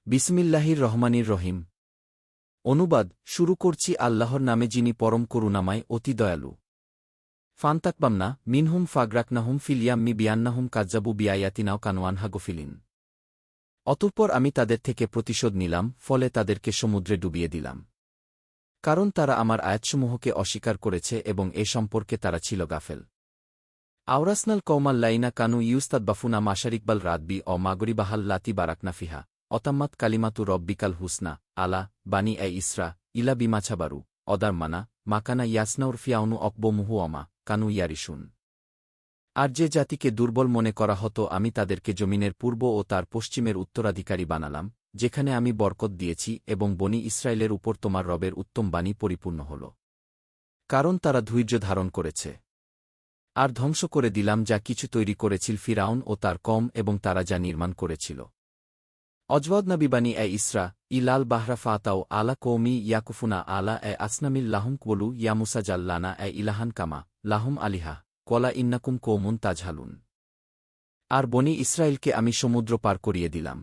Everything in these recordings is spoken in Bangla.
বিসমিল্লাহির রহমানির রহিম। অনুবাদ শুরু করছি আল্লাহর নামে যিনি পরম করুণাময় অতি দয়ালু। ফান্তাকবামনা মিনহুম ফাগরাকনাহুম ফিলিয়াম্মি বিয়ান্নাহুম কাজ্জাবু বিয়ায়াতিনাও কানোয়ানহা গফিলিন। অতঃপর আমি তাদের থেকে প্রতিশোধ নিলাম, ফলে তাদেরকে সমুদ্রে ডুবিয়ে দিলাম। কারণ তারা আমার আয়াতসমূহকে অস্বীকার করেছে এবং এ সম্পর্কে তারা ছিল গাফেল। আওরাসনাল কৌমাল লাইনা কানু ইউস্তাদবাফুনা মাশারিকবাল রাতবি মাগরিবাহাল লাতি বারাকনা ফিহা অতাম্মাত কালিমাতু রব্বিকাল হুসনা আলা বানি ইসরা ইলা বিমাছাবারু অদারমানা মাকানা ইয়াসনাউর ফিয়াউনু অকবমুহু কানু ইয়ারিশুন। আর যে জাতিকে দুর্বল মনে করা হতো আমি তাদেরকে জমিনের পূর্ব ও তার পশ্চিমের উত্তরাধিকারী বানালাম, যেখানে আমি বরকত দিয়েছি এবং বনি ইসরায়েলের উপর তোমার রবের উত্তম বাণী পরিপূর্ণ হল। কারণ তারা ধৈর্য ধারণ করেছে। আর ধ্বংস করে দিলাম যা কিছু তৈরি করেছিল ফিরাউন ও তার কম এবং তারা যা নির্মাণ করেছিল। অজওয়াদ নবিবানি ইসরা ইলাল বাহরা ফাতাও আলা কৌমি ইয়াকুফুনা আলা আসনামিল লাহুম কবলু ইয়ামুসা জাল্লানা ইলাহান কামা লাহুম আলিহা কলা ইন্নাকুম কৌমুন তাজহালুন। আর বনি ইসরায়েলকে আমি সমুদ্র পার করিয়ে দিলাম।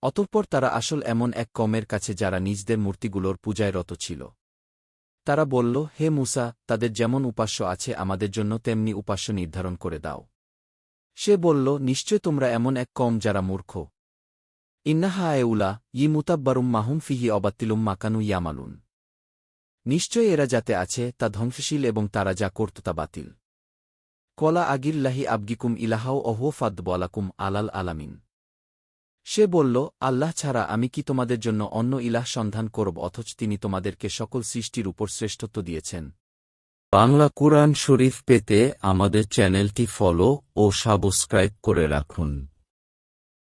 অতঃপর তারা আসল এমন এক কমের কাছে যারা নিজদের মূর্তিগুলোর পূজায় রত ছিল। তারা বলল, হে মূসা, তাদের যেমন উপাস্য আছে আমাদের জন্য তেমনি উপাস্য নির্ধারণ করে দাও। সে বলল, নিশ্চয় তোমরা এমন এক কম যারা মূর্খ। ইন্নাহা এউলা ই মুতাব্বারুম মাহুম ফিহি অবাত্তিলুম মাকানু ইয়ামালুন। নিশ্চয় এরা যাতে আছে তা ধ্বংসশীল এবং তারা যা করত তা বাতিল। কলা আগিল্লাহি আবগিকুম ইলাহাও অহো ফাদ্দবলাকুম আলাল আলামিন। সে বলল, আল্লাহ ছাড়া আমি কি তোমাদের জন্য অন্য ইলাহ সন্ধান করব অথচ তিনি তোমাদেরকে সকল সৃষ্টির উপর শ্রেষ্ঠত্ব দিয়েছেন। বাংলা কুরআন শরীফ পেতে আমাদের চ্যানেলটি ফলো ও সাবস্ক্রাইব করে রাখুন।